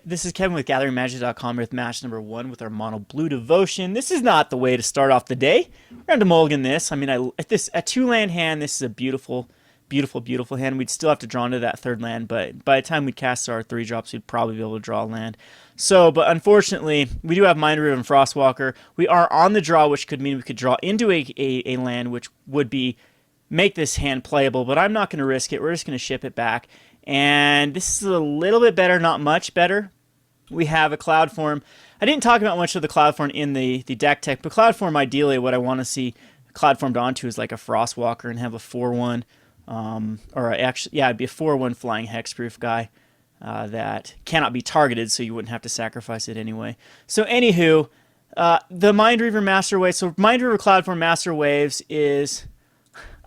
This is Kevin with GatheringMagic.com with match number 1 with our mono blue devotion. This is not the way to start off the day. We're going to mulligan this. I mean, at this a 2-land hand, this is a beautiful, beautiful, beautiful hand. We'd still have to draw into that 3rd land, but by the time we cast our 3 drops, we'd probably be able to draw a land. So, but unfortunately, we do have Mindreaver and Frostwalker. We are on the draw, which could mean we could draw into a land, which would make this hand playable, but I'm not going to risk it. We're just going to ship it back. And this is a little bit better, not much better. We have a Cloudform. I didn't talk about much of the Cloudform in the deck tech, but Cloudform, ideally, what I want to see Cloudformed onto is like a Frostwalker and have a 4/1, or actually, yeah, it'd be a 4/1 flying hexproof guy that cannot be targeted, so you wouldn't have to sacrifice it anyway. So, anywho, the Mindreaver Master Wave. So, Mindreaver Cloudform Master Waves is.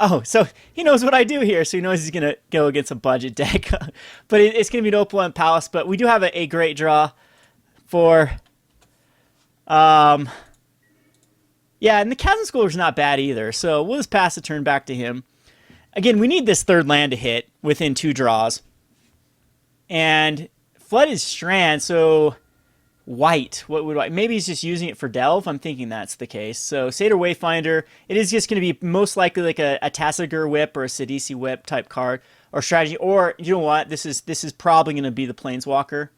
Oh, so he knows what I do here, so he knows he's going to go against a budget deck. But it's going to be an Opal and Palace, but we do have a great draw for... yeah, and the Chasm Skulker is not bad either, so we'll just pass the turn back to him. Again, we need this 3rd land to hit within 2 draws. And Flooded Strand, so... White. What would I? Maybe he's just using it for Delve. I'm thinking that's the case. So Satyr Wayfinder. It is just going to be most likely like a Tassiger Whip or a Sidisi Whip type card or strategy. Or you know what? This is probably going to be the Planeswalker.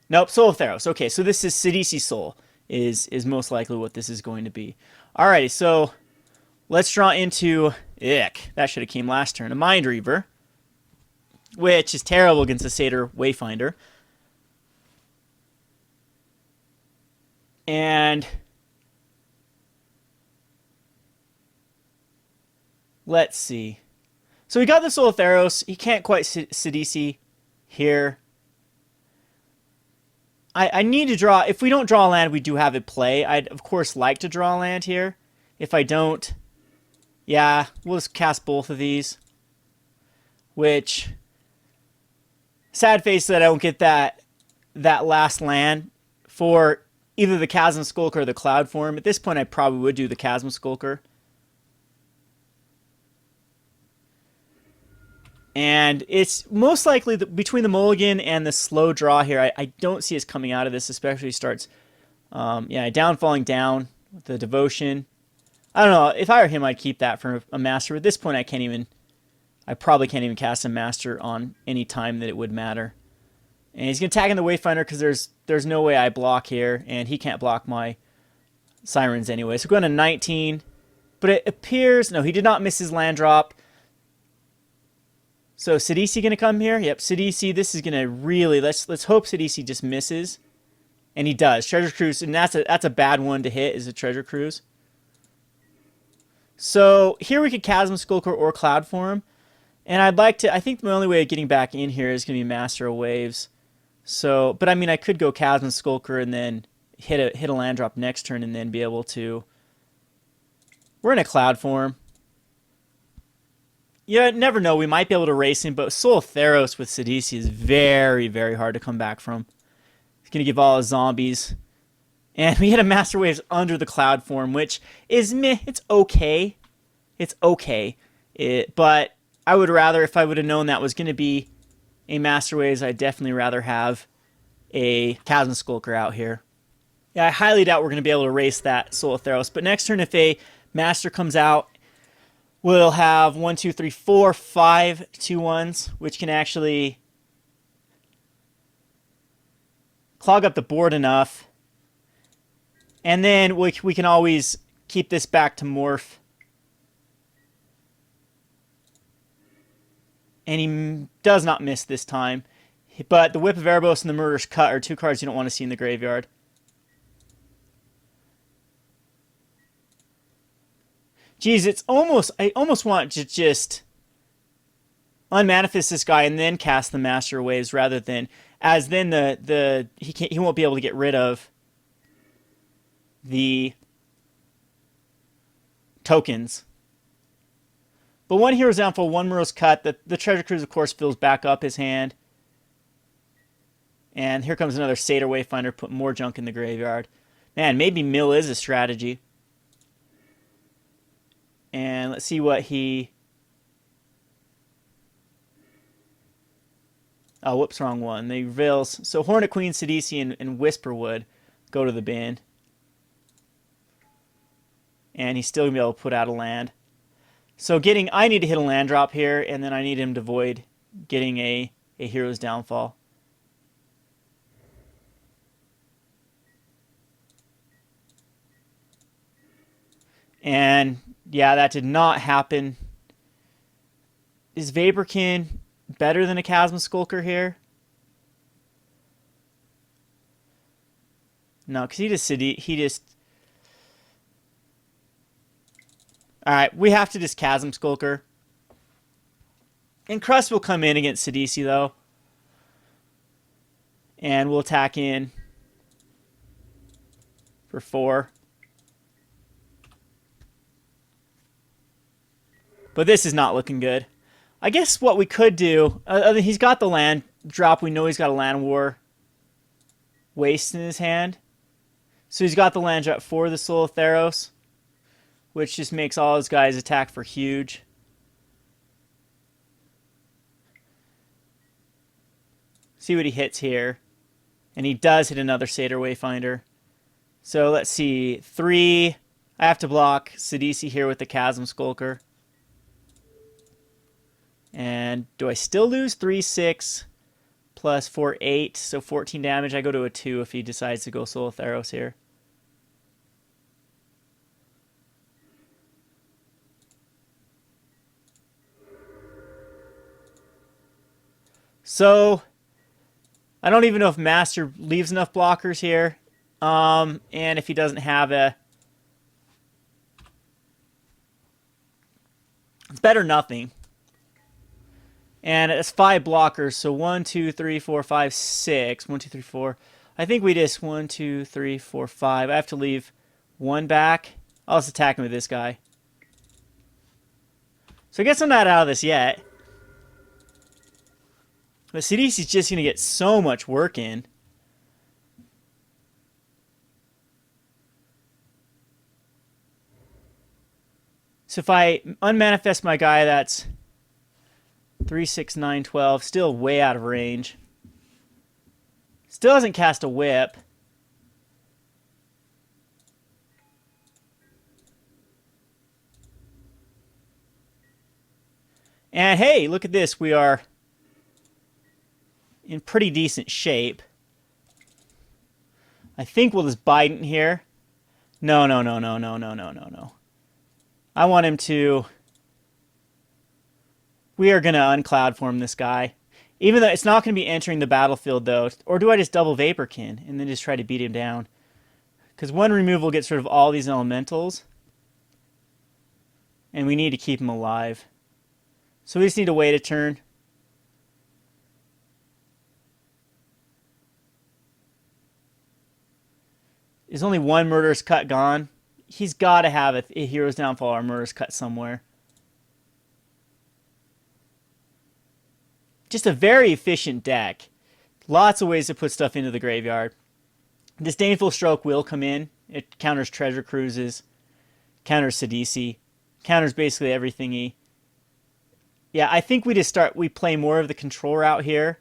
Nope. Soul of Theros. Okay, so this is Sidisi Soul is most likely what this is going to be. Alrighty. So let's draw into ick. That should have came last turn. A Mindreaver, which is terrible against a Satyr Wayfinder. And let's see. So we got the Soul of Theros. He can't quite Sidisi here. I need to draw. If we don't draw a land, we do have it play. I'd, of course, like to draw a land here. If I don't, yeah, we'll just cast both of these. Which, sad face that I don't get that last land for... either the Chasm Skulker or the Cloudform. At this point, I probably would do the Chasm Skulker. And it's most likely between the mulligan and the slow draw here, I don't see us coming out of this, especially starts, yeah, downfalling down with the Devotion. I don't know. If I were him, I'd keep that for a Master. At this point, I probably can't even cast a Master on any time that it would matter. And he's going to attack in the Wayfinder because there's no way I block here, and he can't block my Sirens anyway. So we're going to 19. But it appears... No, he did not miss his land drop. So Sidisi going to come here? Yep, Sidisi. This is going to really... Let's hope Sidisi just misses. And he does. Treasure Cruise, and that's a bad one to hit, is a Treasure Cruise. So here we could Chasm Skulker or Cloudform. And I'd like to... I think the only way of getting back in here is going to be Master of Waves. So, but I mean, I could go Chasm Skulker and then hit a land drop next turn and then be able to... We're in a Cloudform. You never know. We might be able to race him, but Soul of Theros with Sidisi is very, very hard to come back from. He's going to give all his zombies. And we hit a Master Waves under the Cloudform, which is meh. It's okay. It's okay. But I would rather, if I would have known that was going to be a Master Waves, I'd definitely rather have a Chasm Skulker out here. Yeah, I highly doubt we're going to be able to race that Soul of Theros. But next turn, if a Master comes out, we'll have 1, 2, 3, 4, 5 2/1s, which can actually clog up the board enough. And then we can always keep this back to morph. And he does not miss this time. But the Whip of Erebos and the Murderous Cut are 2 cards you don't want to see in the graveyard. Geez, it's almost... I almost want to just unmanifest this guy and then cast the Master Waves rather than... As then he won't be able to get rid of the tokens. But 1 Hero's Downfall, 1 Murderous Cut. The Treasure Cruise, of course, fills back up his hand. And here comes another Satyr Wayfinder, put more junk in the graveyard. Man, maybe mill is a strategy. And let's see what he... Oh, whoops, wrong one. The Vils. So Hornet Queen, Sidisi, and Whisperwood go to the bin. And he's still going to be able to put out a land. So I need to hit a land drop here, and then I need him to avoid getting a Hero's Downfall. And yeah, that did not happen. Is Vaporkin better than a Chasm Skulker here? No, because he just... Alright, we have to just Chasm Skulker. Encrust will come in against Sidisi, though. And we'll attack in for 4. But this is not looking good. I guess what we could do... he's got the land drop. We know he's got a Land War Waste in his hand. So he's got the land drop for the Soul of Theros, which just makes all his guys attack for huge. See what he hits here. And he does hit another Satyr Wayfinder. So let's see. 3. I have to block Sidisi here with the Chasm Skulker. And do I still lose? 3, 6 plus 4, 8. So 14 damage. I go to a 2 if he decides to go Soul of Theros here. So, I don't even know if Master leaves enough blockers here. And if he doesn't have a... It's better nothing. And it's 5 blockers, so 1, 2, 3, 4, 5, 6. 1, 2, 3, 4. I think we just 1, 2, 3, 4, 5. I have to leave 1 back. I'll just attack him with this guy. So I guess I'm not out of this yet. But Sidisi's just going to get so much work in. So if I unmanifest my guy, that's 3, 6, 9, 12. Still way out of range. Still hasn't cast a whip. And hey, look at this. We are in pretty decent shape. I think we'll just Bident here. No. I want him to... We are going to uncloudform this guy. Even though it's not going to be entering the battlefield, though. Or do I just double Vaporkin and then just try to beat him down? Because 1 removal gets rid of all these elementals. And we need to keep him alive. So we just need to wait a turn. There's only 1 Murderous Cut gone. He's got to have a Hero's Downfall or Murderous Cut somewhere. Just a very efficient deck. Lots of ways to put stuff into the graveyard. Disdainful Stroke will come in. It counters Treasure Cruises. Counters Sidisi. Counters basically everything Yeah, I think we play more of the control route here.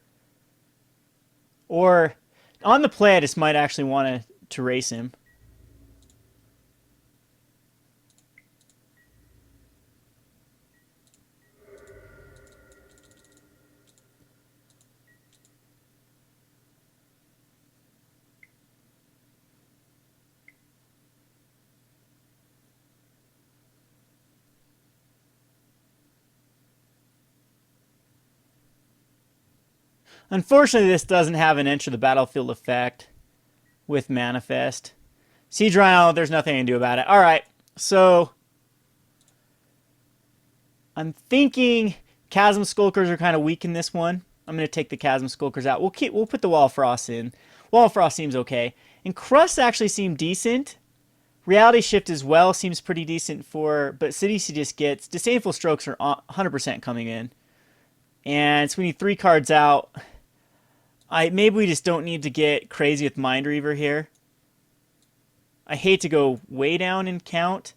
Or on the play I just might actually want to race him. Unfortunately, this doesn't have an enter the battlefield effect with Manifest. Siege Rhino, there's nothing I can do about it. Alright, so I'm thinking Chasm Skulkers are kind of weak in this one. I'm going to take the Chasm Skulkers out. We'll put the Wall of Frost in. Wall of Frost seems okay. Encrust actually seemed decent. Reality Shift as well seems pretty decent but Sidisi just gets... Disdainful Strokes are 100% coming in. And so we need 3 cards out. Maybe we just don't need to get crazy with Mindreaver here. I hate to go way down in count.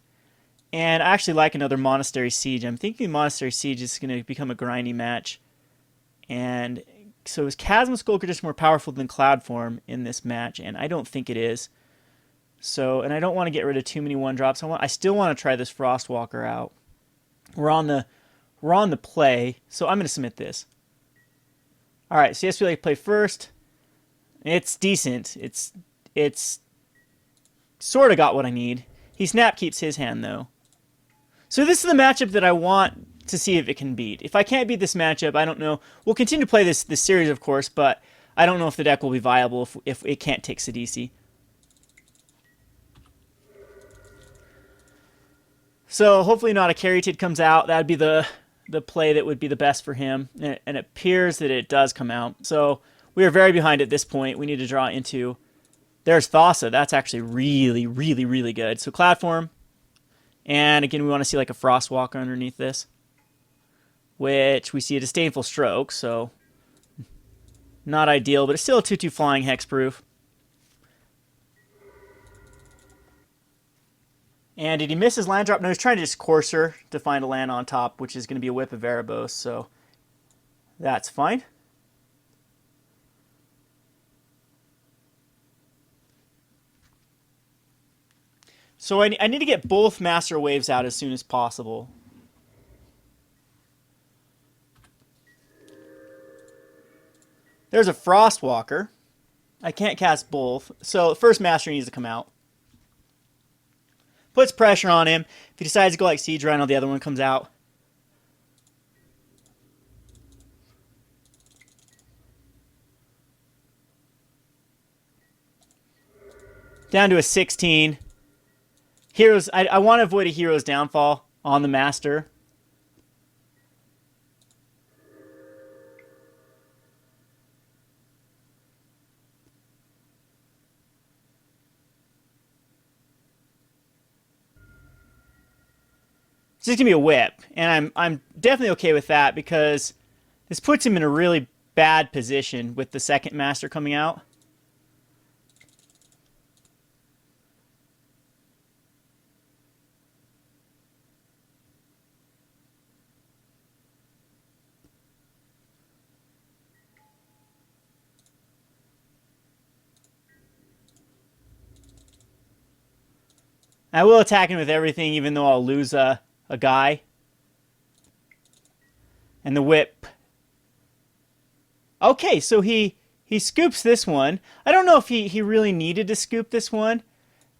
And I actually like another Monastery Siege. I'm thinking Monastery Siege is going to become a grindy match. And So is Chasm Skulker just more powerful than Cloudform in this match? And I don't think it is. So, and I don't want to get rid of too many 1-drops. I still want to try this Frostwalker out. We're on the play, so I'm going to submit this. All right, so yes, we like to play first. It's decent. It's sort of got what I need. He snap keeps his hand though. So this is the matchup that I want to see if it can beat. If I can't beat this matchup, I don't know. We'll continue to play this series, of course, but I don't know if the deck will be viable if it can't take Sidisi. So hopefully not a Caryatid comes out. That would be the play that would be the best for him. And it appears that it does come out. So we are very behind at this point. We need to draw into... There's Thassa. That's actually really, really, really good. So Cloudform. And again, we want to see like a Frostwalker underneath this. Which we see a Disdainful Stroke. So not ideal, but it's still a 2/2 flying hexproof. And did he miss his land drop? No, he's trying to just Courser to find a land on top, which is going to be a Whip of Erebos, so that's fine. So I need to get both Master Waves out as soon as possible. There's a Frostwalker. I can't cast both, so the first Master needs to come out. Puts pressure on him. If he decides to go like Siege Rhino, the other one comes out. Down to a 16. Heroes. I want to avoid a Hero's Downfall on the Master. It's just gonna be a whip, and I'm definitely okay with that because this puts him in a really bad position with the second Master coming out. I will attack him with everything, even though I'll lose a guy. And the whip. Okay, so he scoops this one. I don't know if he really needed to scoop this one,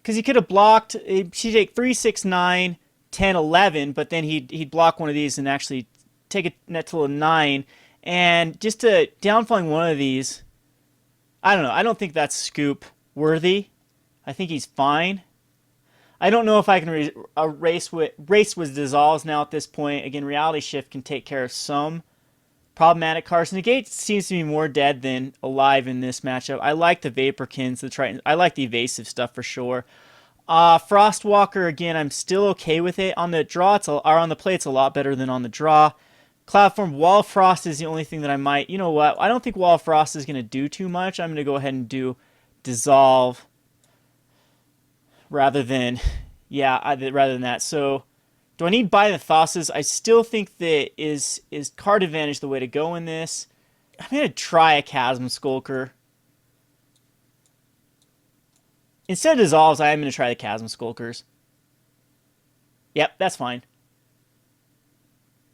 because he could have blocked. She'd take 3, 6, 9, 10, 11, but then he'd block one of these and actually take a net total of 9. And just to downfalling one of these, I don't know. I don't think that's scoop worthy. I think he's fine. I don't know if I can race with dissolves now at this point. Again, Reality Shift can take care of some problematic cards. Negate seems to be more dead than alive in this matchup. I like the Vaporkins, the Triton. I like the evasive stuff for sure. Frostwalker, again, I'm still okay with it. On the draw, on the play, it's a lot better than on the draw. Cloudform, Wall of Frost is the only thing that I might... You know what? I don't think Wall of Frost is going to do too much. I'm going to go ahead and do Dissolve. Rather than that. So, do I need Bident of Thassa? I still think that is card advantage the way to go in this. I'm going to try a Chasm Skulker. Instead of Dissolves, I am going to try the Chasm Skulkers. Yep, that's fine.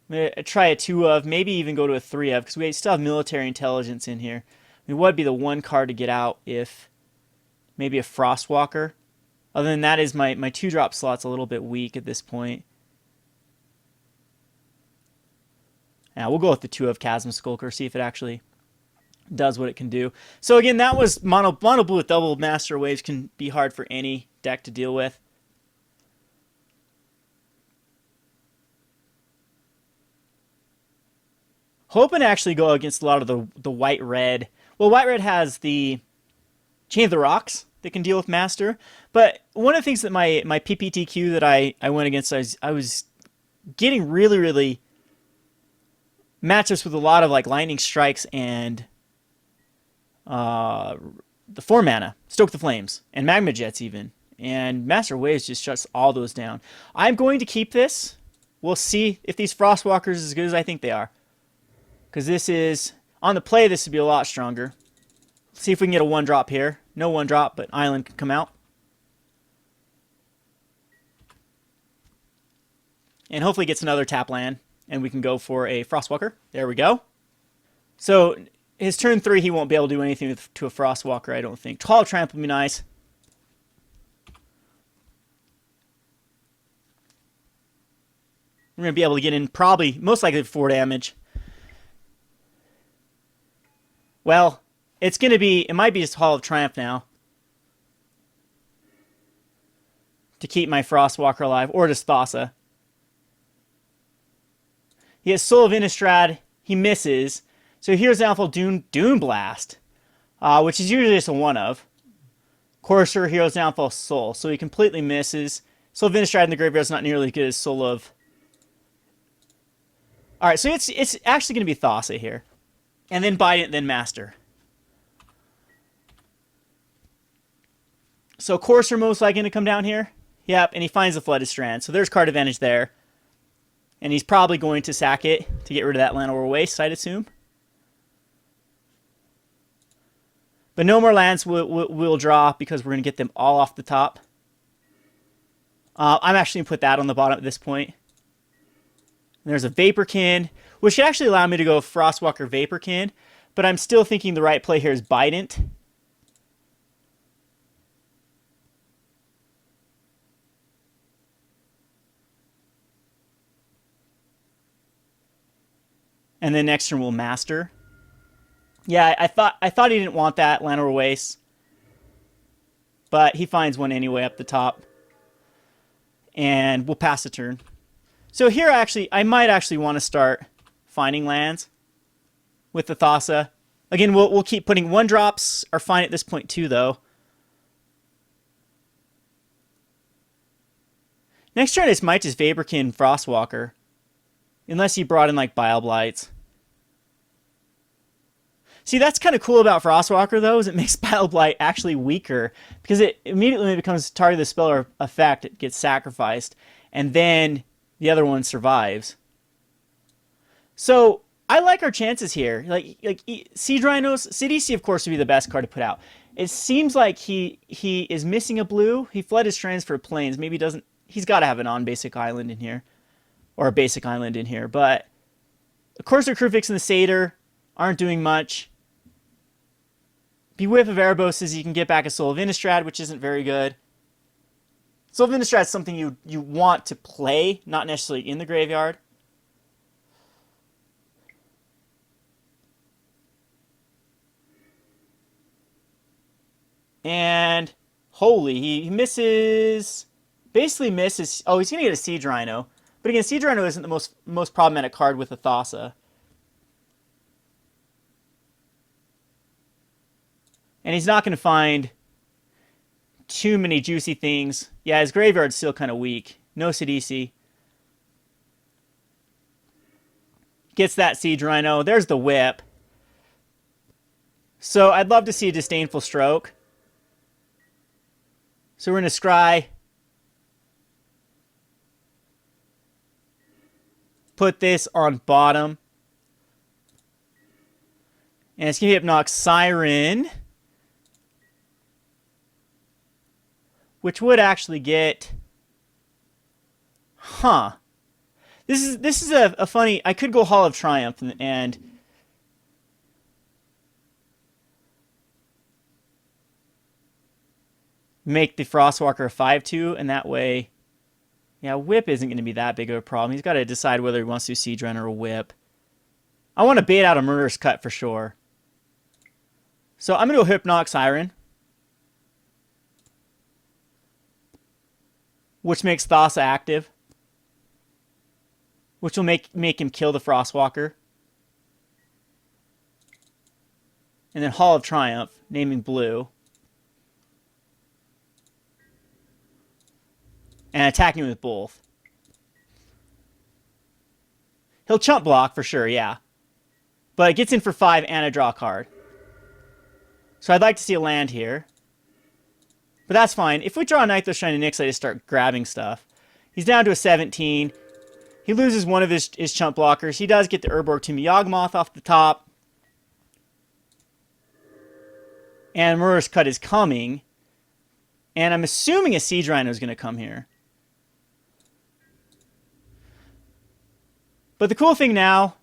I'm going to try a 2 of, maybe even go to a 3 of, because we still have Military Intelligence in here. I mean, what would be the one card to get out if maybe a Frostwalker? Other than that, is my 2-drop slot's a little bit weak at this point. Now we'll go with the 2 of Chasm Skulker, see if it actually does what it can do. So again, that was mono blue with double Master Waves can be hard for any deck to deal with. Hoping to actually go against a lot of the white-red. Well, white-red has the Chain of the Rocks that can deal with Master. But one of the things that my PPTQ that I went against, I was getting really, really matchups with a lot of like Lightning Strikes and the 4 mana, Stoke the Flames, and Magma Jets even. And Master Waves just shuts all those down. I'm going to keep this. We'll see if these Frostwalkers are as good as I think they are. Because this is... On the play, this would be a lot stronger. Let's see if we can get a 1-drop here. No 1-drop, but Island can come out. And hopefully gets another tap land, and we can go for a Frostwalker. There we go. So his turn 3, he won't be able to do anything to a Frostwalker, I don't think. Hall of Triumph would be nice. We're going to be able to get in probably, most likely 4 damage. Well, it's going to be, it might be just Hall of Triumph now. To keep my Frostwalker alive, or just Thassa. He has Soul of Innistrad. He misses. So here's Downfall Dune Blast, which is usually just a 1-of. Courser, Hero's Downfall, Soul. So he completely misses. Soul of Innistrad in the graveyard is not nearly as good as Soul of... Alright, so it's actually going to be Thassa here. And then Bident, then Master. So Courser most likely going to come down here. Yep, and he finds the Flooded Strand. So there's card advantage there. And he's probably going to sack it to get rid of that Llanowar Waste, I'd assume. But no more lands we'll draw because we're going to get them all off the top. I'm actually going to put that on the bottom at this point. And there's a Vaporkin, which should actually allow me to go Frostwalker Vaporkin. But I'm still thinking the right play here is Bident. And then next turn we'll Master. Yeah, I thought he didn't want that Llanowar Waste. But he finds one anyway up the top. And we'll pass the turn. So here I might actually want to start finding lands with the Thassa. Again, we'll keep putting 1-drops are fine at this point too, though. Next turn it might just Vaporkin Frostwalker. Unless he brought in like Bile Blights. See, that's kind of cool about Frostwalker, though, is it makes Bile Blight actually weaker. Because it immediately becomes target of the spell or effect. It gets sacrificed. And then the other one survives. So, I like our chances here. Like Siege Rhinos, Sidisi, of course, would be the best card to put out. It seems like he is missing a blue. He fled his strands for plains. Maybe he doesn't... He's got to have a non-basic island in here. Or a basic island in here. But, of course, the Krufix and the Satyr aren't doing much. Bewhiff of Erebos says you can get back a Soul of Innistrad, which isn't very good. Soul of Innistrad is something you want to play, not necessarily in the graveyard. And, holy, he misses... Basically misses... Oh, he's going to get a Siege Rhino. But again, Siege Rhino isn't the most problematic card with the Thassa. And he's not going to find too many juicy things. Yeah, his graveyard's still kind of weak. No Sidisi. Gets that Siege Rhino. There's the whip. So I'd love to see a Disdainful Stroke. So we're going to scry. Put this on bottom. And it's going to be Hypnotic Siren. Which would actually get... Huh. This is a funny... I could go Hall of Triumph and make the Frostwalker a 5/2, and that way... Yeah, Whip isn't going to be that big of a problem. He's got to decide whether he wants to do Siege Run or a Whip. I want to bait out a Murderous Cut for sure. So I'm going to go Hypnotic Siren. Which makes Thassa active. Which will make him kill the Frostwalker. And then Hall of Triumph, naming blue. And attacking with both. He'll chump block for sure, yeah. But it gets in for 5 and a draw card. So I'd like to see a land here. But that's fine. If we draw a Nykthos Shining Nyx, I just start grabbing stuff. He's down to a 17. He loses one of his chump blockers. He does get the Urborg Tomb of Yawgmoth off the top. And Murderous Cut is coming. And I'm assuming a Siege Rhino is going to come here. But the cool thing now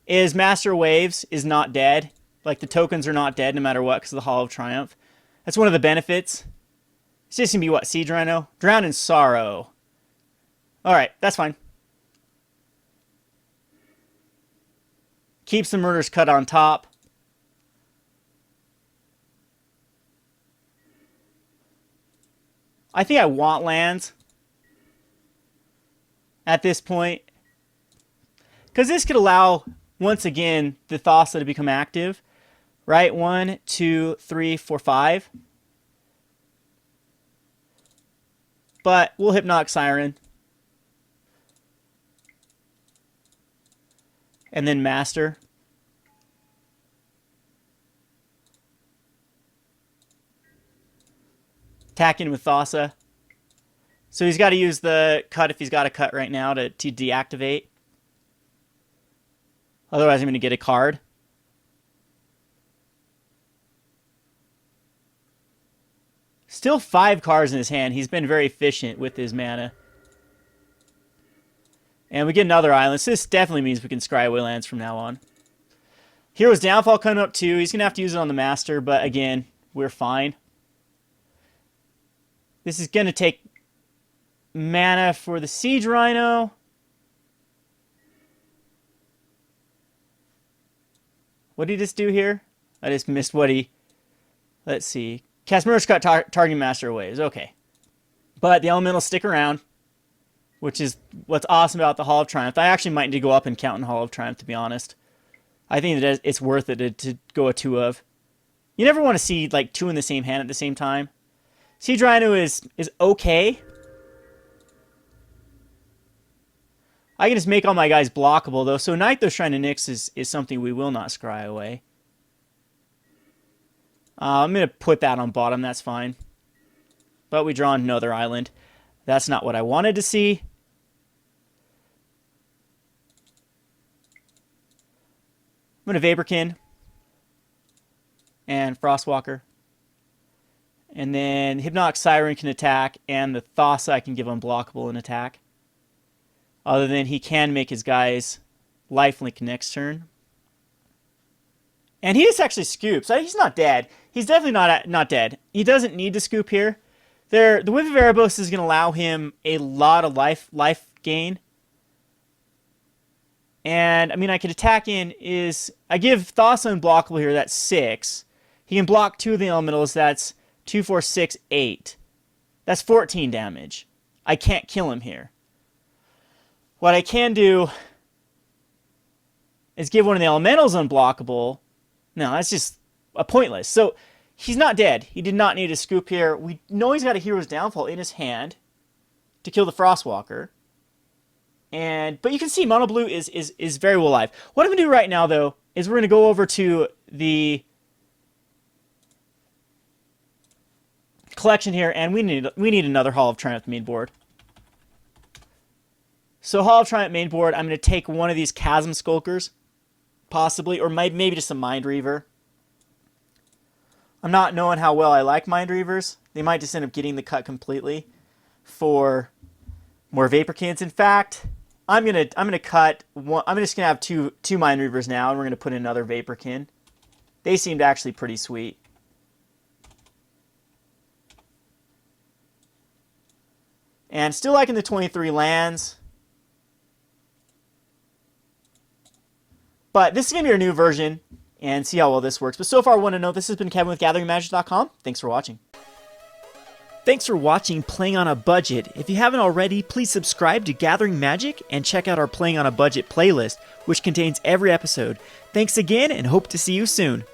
is Master Waves is not dead. Like, the tokens are not dead no matter what because of the Hall of Triumph. That's one of the benefits. It's just going to be what? Siege Rhino? Drown in Sorrow. Alright, that's fine. Keeps the Murderous Cut on top. I think I want lands at this point. Because this could allow, once again, the Thassa to become active. Right? 1, 2, 3, 4, 5. But we'll Hypnotic Siren. And then Master. Attack in with Thassa. So he's got to use the cut if he's got a cut right now to deactivate. Otherwise I'm going to get a card. Still 5 cards in his hand. He's been very efficient with his mana. And we get another island. So this definitely means we can scry away lands from now on. Hero's Downfall coming up too. He's going to have to use it on the Master, but again, we're fine. This is going to take mana for the Siege Rhino. What did he just do here? I just missed what he... Let's see. Cast Murderous Cut targeting Master Waves. Okay. But the Elementals stick around, which is what's awesome about the Hall of Triumph. I actually might need to go up and count in Hall of Triumph, to be honest. I think that it's worth it to go a 2 of. You never want to see like 2 in the same hand at the same time. Siege Rhino is okay. I can just make all my guys blockable, though. So Nykthos trying to Nyx is something we will not scry away. I'm going to put that on bottom. That's fine. But we draw another island. That's not what I wanted to see. I'm going to Vaporkin. And Frostwalker. And then Hypnotic Siren can attack. And the Thassa I can give unblockable in attack. Other than he can make his guys lifelink next turn. And he just actually scoops. He's not dead. He's definitely not dead. He doesn't need to scoop here. The Whip of Erebos is going to allow him a lot of life gain. And, I mean, I could attack in is... I give Thassa unblockable here. That's 6. He can block 2 of the Elementals. That's 2, 4, 6, 8. That's 14 damage. I can't kill him here. What I can do is give one of the Elementals unblockable. No, that's just pointless. So, he's not dead. He did not need to scoop here. We know he's got a Hero's Downfall in his hand to kill the Frostwalker. But you can see Mono Blue is very well alive. What I'm going to do right now, though, is we're going to go over to the collection here, and we need another Hall of Triumph main board. So Hall of Triumph main board, I'm going to take one of these Chasm Skulkers, possibly, or maybe just a Mindreaver. I'm not knowing how well I like Mindreavers. They might just end up getting the cut completely for more Vaporkins. In fact, I'm gonna cut one. I'm just gonna have two Mindreavers now, and we're gonna put in another Vaporkin. They seemed actually pretty sweet. And still liking the 23 lands. But this is going to be our new version, and see how well this works. But so far, I want to know, this has been Kevin with GatheringMagic.com. Thanks for watching. Thanks for watching Playing on a Budget. If you haven't already, please subscribe to Gathering Magic and check out our Playing on a Budget playlist, which contains every episode. Thanks again, and hope to see you soon.